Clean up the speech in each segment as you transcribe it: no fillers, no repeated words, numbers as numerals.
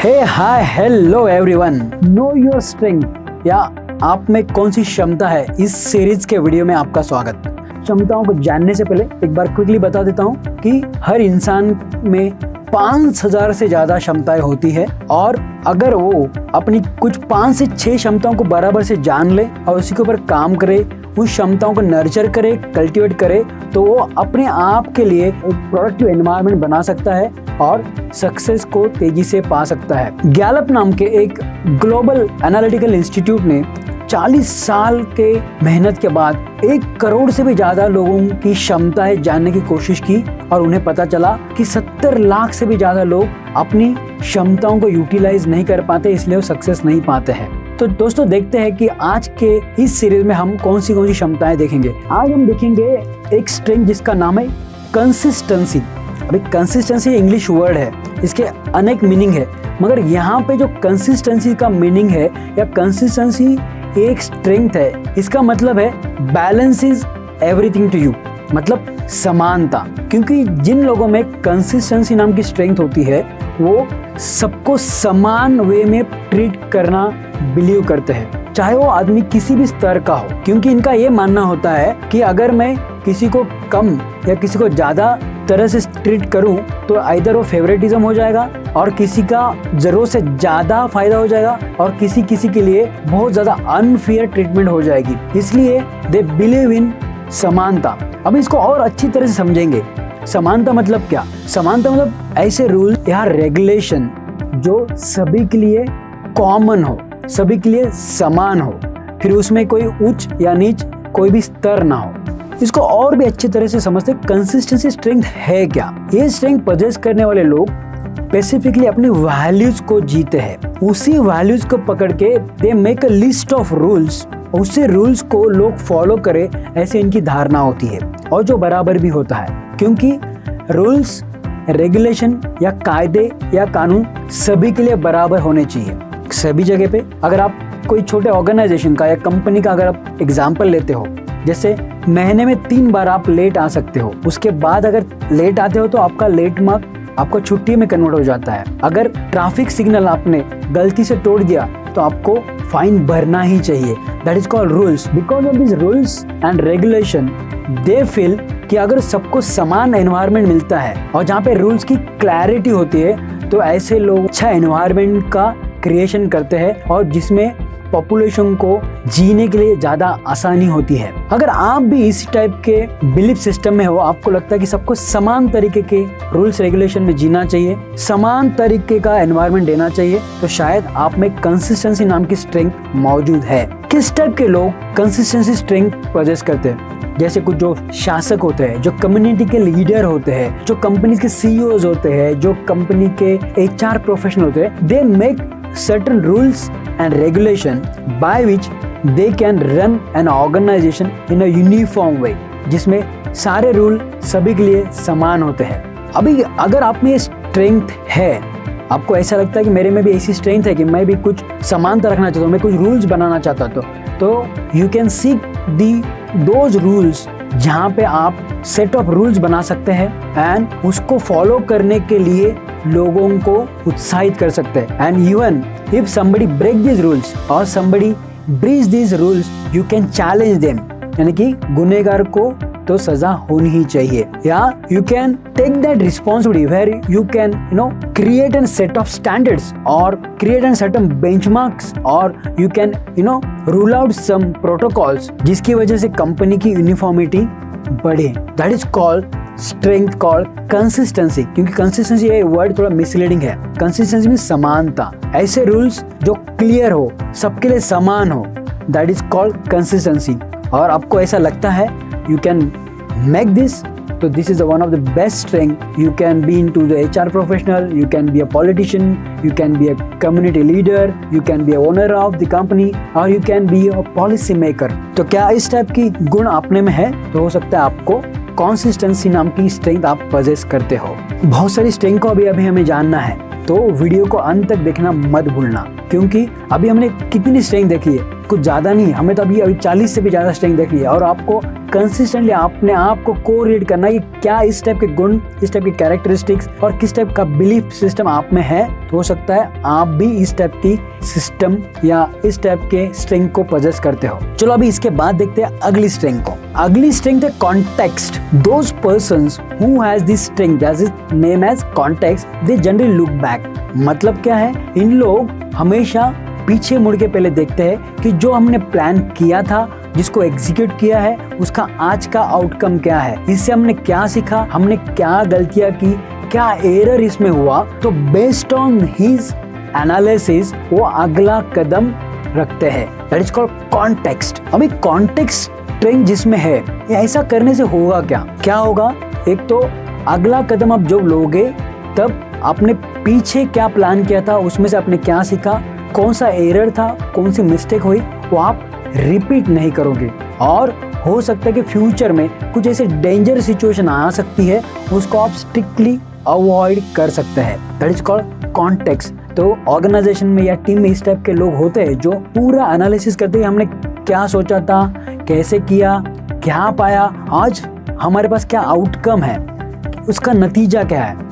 Hey hi hello everyone, know your strength या आप में कौन सी क्षमता है, इस सीरीज के वीडियो में आपका स्वागत। क्षमताओं को जानने से पहले एक बार क्विकली बता देता हूँ कि हर इंसान में 5000 से ज्यादा क्षमताएं होती है और अगर वो अपनी कुछ 5 से 6 क्षमताओं को बराबर से जान ले और उसी के ऊपर काम करे, उस क्षमताओं को नर्चर करे, कल्टीवेट करे, तो वो अपने आप के लिए एक प्रोडक्टिव एनवायरनमेंट बना सकता है और सक्सेस को तेजी से पा सकता है। गैलप नाम के एक ग्लोबल एनालिटिकल इंस्टीट्यूट ने 40 साल के मेहनत के बाद 1 करोड़ से भी ज्यादा लोगों की क्षमताएं जानने की कोशिश की और उन्हें पता चला कि 70 लाख से भी ज्यादा लोग अपनी क्षमताओं को यूटिलाइज नहीं कर पाते, इसलिए वो सक्सेस नहीं पाते हैं। तो दोस्तों देखते हैं कि आज के इस सीरीज में हम कौन सी क्षमताएं देखेंगे। आज हम देखेंगे एक स्ट्रेंथ जिसका नाम है कंसिस्टेंसी। अभी कंसिस्टेंसी इंग्लिश वर्ड है, इसके अनेक मीनिंग है, मगर यहाँ पे जो कंसिस्टेंसी का मीनिंग है या कंसिस्टेंसी एक स्ट्रेंथ है, इसका मतलब है balance is everything to you, मतलब समानता। क्योंकि जिन लोगों में कंसिस्टेंसी नाम की स्ट्रेंथ होती है वो सबको समान वे में ट्रीट करना बिलीव करते हैं, चाहे वो आदमी किसी भी स्तर का हो। क्योंकि इनका ये मानना होता है कि अगर मैं किसी को कम या किसी को ज्यादा तरह से ट्रीट करूं तो आइदर वो फेवरेटिज्म हो जाएगा और किसी का जरूरत से ज्यादा फायदा हो जाएगा और किसी के लिए बहुत ज्यादा अनफेयर ट्रीटमेंट हो जाएगी। इसलिए दे बिलीव इन समानता। अब इसको और अच्छी तरह से समझेंगे। समानता मतलब क्या? समानता मतलब ऐसे रूल या रेगुलेशन जो सभी के लिए कॉमन हो, सभी के लिए समान हो, फिर उसमें कोई उच्च या नीच कोई भी स्तर ना हो। इसको और भी अच्छी तरह से समझते कंसिस्टेंसी स्ट्रेंथ है क्या। ये स्ट्रेंथ पजेस करने वाले लोग स्पेसिफिकली अपनी वैल्यूज को जीते हैं। उसी वैल्यूज को पकड़ के they make a list of rules, उसी रूल्स को लोग फॉलो करें, ऐसे इनकी धारणा होती है और जो बराबर भी होता है। क्योंकि रूल्स, रेगुलेशन या कायदे या कानून सभी के लिए बराबर होने चाहिए सभी जगह पे। अगर आप कोई छोटे ऑर्गेनाइजेशन का या कंपनी का अगर आप एग्जाम्पल लेते हो, जैसे महीने में 3 बार आप लेट आ सकते हो, उसके बाद अगर लेट आते हो तो आपका लेट मार्क आपको छुट्टी में कन्वर्ट हो जाता है। अगर ट्रैफिक सिग्नल आपने गलती से तोड़ दिया तो आपको फाइन भरना ही चाहिए। That is called rules. Because of this rules and regulation they feel कि अगर सबको समान एनवायरनमेंट मिलता है और जहाँ पे रूल्स की क्लैरिटी होती है तो ऐसे लोग अच्छा एनवायरनमेंट का क्रिएशन करते हैं और जिसमें पॉपुलेशन को जीने के लिए ज्यादा आसानी होती है। अगर आप भी इसी टाइप के बिलीफ सिस्टम में हो, आपको लगता है कि सबको समान तरीके के रूल्स रेगुलेशन में जीना चाहिए, समान तरीके का एनवायरनमेंट देना चाहिए, तो शायद आप में कंसिस्टेंसी नाम की स्ट्रेंथ मौजूद है। किस टाइप के लोग कंसिस्टेंसी स्ट्रेंथ पजेस करते हैं? जैसे कुछ जो शासक होते हैं, जो कम्युनिटी के लीडर होते हैं, जो कंपनी के सीईओज होते हैं, जो कंपनी के HR प्रोफेशनल होते हैं, they make certain rules and regulation by which they can run an organization in a uniform way, जिसमें सारे रूल सभी के लिए समान होते हैं। अभी अगर आप में ये स्ट्रेंथ है, आपको ऐसा लगता है कि मेरे में भी ऐसी स्ट्रेंथ है कि मैं भी कुछ समानता रखना चाहता हूँ, मैं कुछ रूल्स बनाना चाहता हूँ, तो you can seek those rules जहाँ पे आप सेट ऑफ रूल्स बना सकते हैं एंड उसको फॉलो करने के लिए लोगों को उत्साहित कर सकते हैं। And even if somebody break these rules or somebody breach these rules, you can challenge them, यानी कि गुनहगार को तो सजा होनी ही चाहिए। या you can take that responsibility where you can create a set of standards or create a certain benchmarks or you can rule out some protocols जिसकी वजह से कंपनी की यूनिफॉर्मिटी बढ़े। That is called strength called consistency. क्योंकि consistency ये word थोड़ा misleading है। Consistency में समानता, ऐसे रूल्स जो क्लियर हो, सबके लिए समान हो, दैट इज कॉल्ड कंसिस्टेंसी। और आपको ऐसा लगता है यू कैन मेक दिस, तो this is one of the best strength. You can be into the HR professional, you can be a politician, you can be a community leader, you can be a owner of the company और you can be a policy maker. तो क्या इस type की गुण अपने में है? तो हो सकता है आपको कंसिस्टेंसी नाम की स्ट्रेंथ आप पजेस करते हो। बहुत सारी स्ट्रेंथ को अभी हमें जानना है, तो वीडियो को अंत तक देखना मत भूलना, क्योंकि अभी हमने कितनी स्ट्रेंथ देखी है, कुछ ज़्यादा नहीं, हमें तो अभी 40 से भी ज़्यादा स्ट्रेंथ देखनी है और आपको कंसिस्टेंटली अपने आप को कोरिलेट करना है कि क्या इस टाइप के गुण, इस टाइप की कैरेक्टरिस्टिक्स और किस टाइप का बिलीफ सिस्टम आप में है। तो हो सकता है आप भी इस टाइप की सिस्टम या इस टाइप के स्ट्रेंथ को पजेस करते हो। चलो अभी इसके बाद देखते हैं अगली स्ट्रेंथ को। अगली स्ट्रेंथ है context. Those persons who has this strength as it name as context, they generally look back. मतलब क्या है, इन लोग हमेशा पीछे मुड़ के पहले देखते हैं कि जो हमने प्लान किया था, जिसको एग्जीक्यूट किया है, उसका आज का आउटकम क्या है, इससे हमने क्या सीखा, हमने क्या गलतियां की, क्या एरर इसमें हुआ। तो बेस्ड ऑन हिज एनालिसिस वो अगला कदम रखते हैं। That is called context. अभी कॉन्टेक्स्ट स्ट्रेंथ जिसमें है, ऐसा करने से होगा क्या होगा, एक तो अगला कदम आप जब लोगे तब आपने पीछे क्या प्लान किया था, उसमें से आपने क्या सीखा, कौन सा एरर था, कौन सी मिस्टेक हुई, वो आप रिपीट नहीं करोगे। और हो सकता है कि फ्यूचर में कुछ ऐसे डेंजर सिचुएशन आ सकती है, उसको आप स्ट्रिक्टली अवॉइड कर सकते हैं। That is called context. तो ऑर्गेनाइजेशन में या टीम में इस टाइप के लोग होते हैं जो पूरा एनालिसिस करते हैं, हमने क्या सोचा था, कैसे किया, क्या पाया, आज हमारे पास क्या आउटकम है, उसका नतीजा क्या है,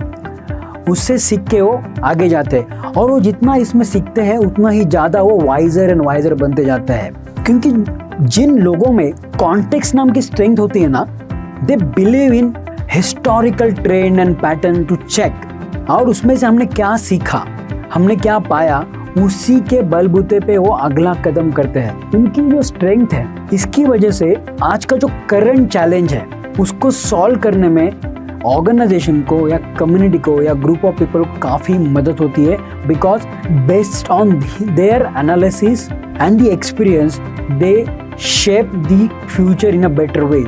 उससे सीख के वो आगे जाते हैं। और वो जितना इसमें सीखते हैं उतना ही ज़्यादा वो वाइजर एंड वाइजर बनते जाते हैं। क्योंकि जिन लोगों में कॉन्टेक्स्ट नाम की स्ट्रेंथ होती है ना, they believe in historical trend and pattern to check. और उसमें से हमने क्या सीखा, हमने क्या पाया, उसी के बलबूते पे वो अगला कदम करते हैं। इनकी जो स्ट्रेंथ है, इसकी वजह से आज का जो करंट चैलेंज है उसको सॉल्व करने में ऑर्गेनाइजेशन को या कम्युनिटी को या ग्रुप ऑफ पीपल को काफ़ी मदद होती है। Because based on their analysis and the experience they shape the future in a better way.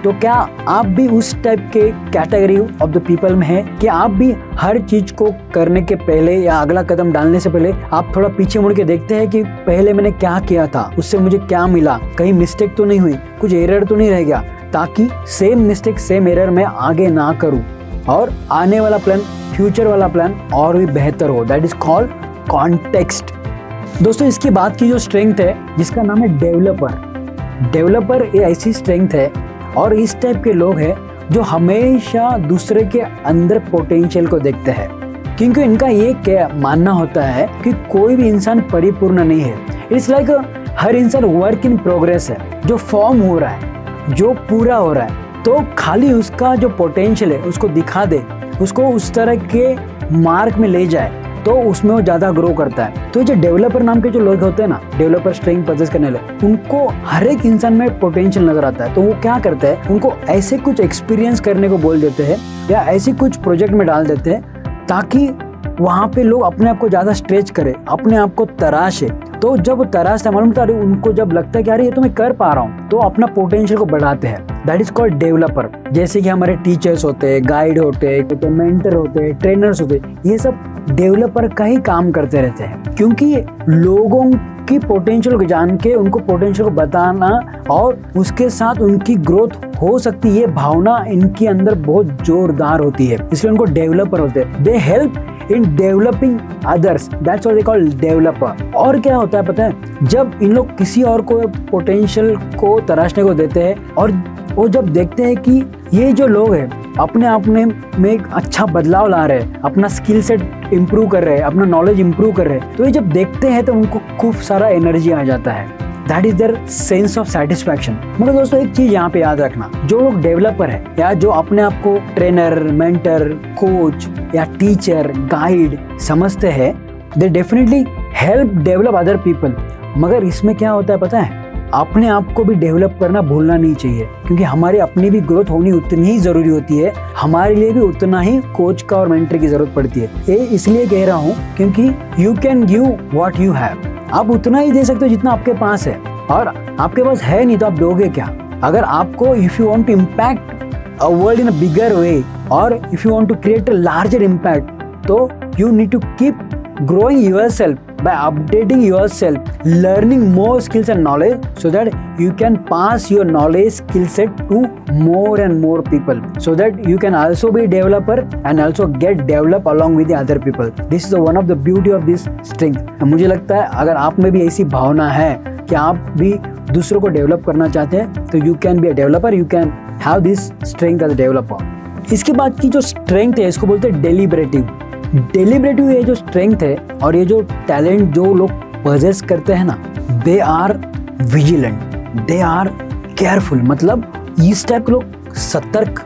तो क्या आप भी उस टाइप के कैटेगरी ऑफ द पीपल में हैं कि आप भी हर चीज को करने के पहले या अगला कदम डालने से पहले आप थोड़ा पीछे मुड़ के देखते हैं कि पहले मैंने क्या किया था, उससे मुझे क्या मिला, कहीं मिस्टेक तो नहीं हुई, कुछ एरर तो नहीं रह गया, ताकि सेम मिस्टेक सेम एरर मैं आगे ना करूं और आने वाला प्लान, फ्यूचर वाला प्लान और भी बेहतर हो। That is called context. दोस्तों इसके बाद की जो स्ट्रेंथ है जिसका नाम है डेवलपर। डेवलपर ये ऐसी स्ट्रेंथ है और इस टाइप के लोग हैं जो हमेशा दूसरे के अंदर पोटेंशियल को देखते हैं। क्योंकि इनका ये क्या मानना होता है कि कोई भी इंसान परिपूर्ण नहीं है। इट्स लाइक हर इंसान वर्क इन प्रोग्रेस है, जो फॉर्म हो रहा है, जो पूरा हो रहा है, तो खाली उसका जो पोटेंशियल है उसको दिखा दे, उसको उस तरह के मार्क में ले जाए, तो उसमें वो ज़्यादा ग्रो करता है। तो जो डेवलपर नाम के जो लोग होते हैं ना, डेवलपर स्ट्रेंथ पजेस करने वाले, उनको हर एक इंसान में पोटेंशियल नजर आता है। तो वो क्या करते हैं, उनको ऐसे कुछ एक्सपीरियंस करने को बोल देते हैं या ऐसे कुछ प्रोजेक्ट में डाल देते हैं ताकि वहाँ पे लोग अपने आप को ज़्यादा स्ट्रेच करें, अपने आप को तराशे। तो जब तराशते मालूम था, उनको जब लगता है कि अरे ये तो मैं कर पा रहा हूँ, तो अपना पोटेंशियल को बढ़ाते हैं। That is called developer. जैसे कि हमारे टीचर्स होते हैं, गाइड होते हैं, मेंटर होते हैं, ट्रेनर्स होते हैं, ये सब डेवलपर का ही काम करते रहते हैं। क्योंकि लोगों की पोटेंशियल को जान के उनको पोटेंशियल को बताना और उसके साथ उनकी ग्रोथ हो सकती है, ये भावना इनके अंदर बहुत जोरदार होती है, इसलिए उनको डेवलपर होते हैं। They help in developing others, that's what they call developer. और क्या होता है पता है, जब इन लोग किसी और को पोटेंशियल को तराशने को देते हैं और वो जब देखते हैं कि ये जो लोग हैं अपने आप में एक अच्छा बदलाव ला रहे हैं, अपना स्किल सेट इम्प्रूव कर रहे हैं, अपना नॉलेज इम्प्रूव कर रहे हैं, तो ये जब देखते हैं तो उनको खूब सारा एनर्जी आ जाता है। That is their sense of satisfaction. मगर दोस्तों एक चीज यहाँ पे याद रखना, जो लोग डेवलपर है या जो अपने आप को ट्रेनर, मेंटर, कोच या टीचर, गाइड समझते हैं, they definitely help develop other people. मगर इसमें क्या होता है पता है, अपने आप को भी डेवलप करना भूलना नहीं चाहिए, क्योंकि हमारी अपनी भी ग्रोथ होनी उतनी ही जरूरी होती है, हमारे लिए भी उतना ही कोच का और मेंटर की जरूरत पड़ती है। ये इसलिए कह रहा हूँ क्योंकि you can give what you have. आप उतना ही दे सकते हो जितना आपके पास है, और आपके पास है नहीं तो आप दोगे क्या। अगर आपको if you want to impact a world in a bigger way और if you want to create a larger impact, तो you need to keep growing yourself by updating yourself, learning more skills and knowledge so that you can pass your knowledge skill set to more and more people, so that you can also be developer and also get develop along with the other people. This is one of the beauty of this strength. मुझे लगता है अगर आप में भी ऐसी भावना है कि आप भी दूसरों को डेवलप करना चाहते हैं तो you can be a developer, you can have this strength as a developer. इसके बाद की जो स्ट्रेंथ है इसको बोलते हैं डेलिबरेटिव। डेलिबरेटिव ये जो स्ट्रेंथ है और ये जो टैलेंट जो लोग पजेस करते हैं ना, they are vigilant, they are careful. मतलब इस टाइप के लोग सतर्क,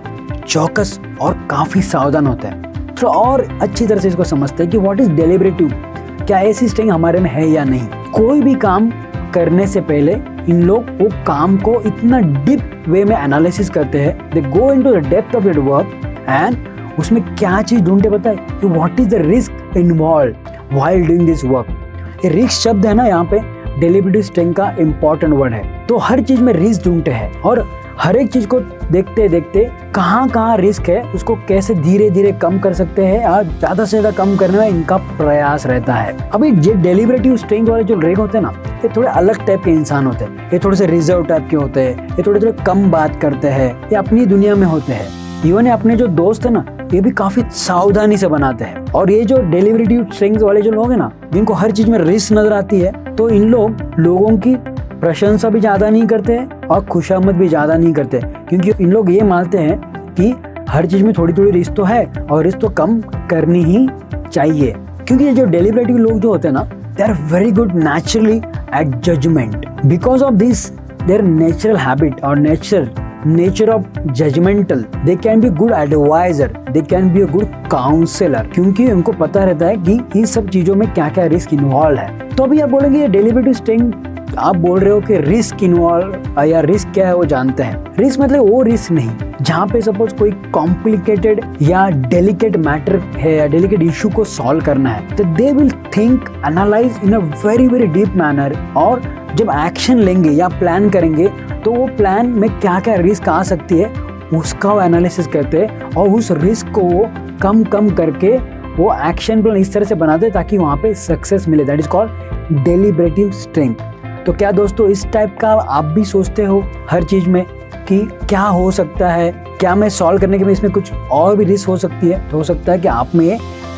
चौकस और काफी सावधान होते हैं। तो और अच्छी तरह से इसको समझते हैं कि व्हाट इज डेलिबरेटिव, क्या ऐसी स्ट्रेंथ हमारे में है या नहीं। कोई भी काम करने से पहले इन लोग वो काम को इतना डीप वे में एनालिसिस करते हैं, they go into the depth of it work and उसमें क्या चीज ढूंढते पता है कि what is the risk involve while doing this work. ये रिस्क शब्द है ना, यहाँ पे डेलिबरेटिव स्ट्रेंथ का इंपॉर्टेंट वर्ड है। तो हर चीज में रिस्क ढूंढते हैं और हर एक चीज को देखते देखते कहाँ रिस्क है उसको कैसे धीरे धीरे कम कर सकते हैं और ज्यादा से ज्यादा कम करने में इनका प्रयास रहता है। अभी ये डेलिबरेटिव स्ट्रेंथ वाले जो लोग होते हैं ना, ये थोड़े अलग टाइप के इंसान होते हैं। ये थोड़े से रिजर्व टाइप के होते हैं, ये थोड़े कम बात करते हैं, ये अपनी दुनिया में होते हैं। इवन अपने जो दोस्त है ना, ये भी काफी सावधानी से बनाते हैं। और ये जो डेलिबरेटिव स्ट्रेंथ वाले जो लोग हैं ना, जिनको हर चीज में रिस्क नजर आती है, तो इन लोगों की प्रशंसा भी ज्यादा नहीं करते हैं और खुशामद भी ज्यादा नहीं करते, क्योंकि इन लोग ये मानते हैं कि हर चीज में थोड़ी थोड़ी रिस्क तो है और रिस्क तो कम करनी ही चाहिए। क्योंकि ये जो डेलिबरेटिव लोग जो होते हैं ना, they are very good naturally at judgement. Because of this their natural habit और nature of judgmental, they can be good adviser, they can be a good counsellor, क्योंकि उनको पता रहता है कि इन सब चीजों में क्या क्या रिस्क इन्वॉल्व है। तो अभी आप बोलेंगे ये डेलिबरेटिव स्ट्रेंथ, आप बोल रहे हो कि रिस्क इन्वॉल्व या रिस्क क्या है वो जानते हैं। रिस्क मतलब वो रिस्क नहीं जहाँ पे सपोज कोई कॉम्प्लिकेटेड या डेलिकेट मैटर है या डेलिकेट इशू को सॉल्व करना है, तो they will think, analyse in a very very deep manner. और जब एक्शन लेंगे या प्लान करेंगे तो वो प्लान में क्या क्या रिस्क आ सकती है उसका वो एनालिसिस करते हैं और उस रिस्क को वो कम करके वो एक्शन प्लान इस तरह से बनाते हैं ताकि वहाँ पे सक्सेस मिले। That is called deliberative strength. तो क्या दोस्तों इस टाइप का आप भी सोचते हो हर चीज में कि क्या हो सकता है, क्या मैं सॉल्व करने के में इसमें कुछ और भी रिस्क हो सकती है, तो हो सकता है कि आप में ये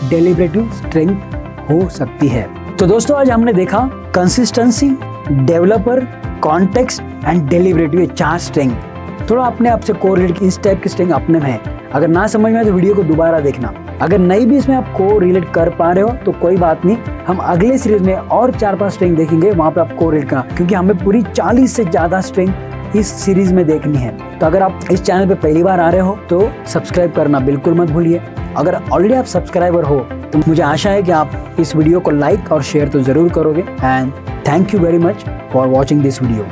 डेलिबरेटिव स्ट्रेंथ हो सकती है। तो दोस्तों आज हमने देखा consistency, developer, context and deliberative, ये 4 स्ट्रेंथ। थोड़ा अपने आप से कोरिलेट इस टाइप की स्ट्रेंथ अपने में है। अगर ना समझ में आए तो वीडियो को दोबारा देखना। अगर नहीं भी इसमें आप को रिलेट कर पा रहे हो तो कोई बात नहीं, हम अगले सीरीज में और 4-5 स्ट्रेंथ देखेंगे, वहां पे आप को रिलेट करना, क्योंकि हमें पूरी 40 से ज्यादा स्ट्रेंथ इस सीरीज में देखनी है। तो अगर आप इस चैनल पे पहली बार आ रहे हो तो सब्सक्राइब करना बिल्कुल मत भूलिए। अगर ऑलरेडी आप सब्सक्राइबर हो तो मुझे आशा है कि आप इस वीडियो को लाइक और शेयर तो जरूर करोगे। And thank you very much for watching this video.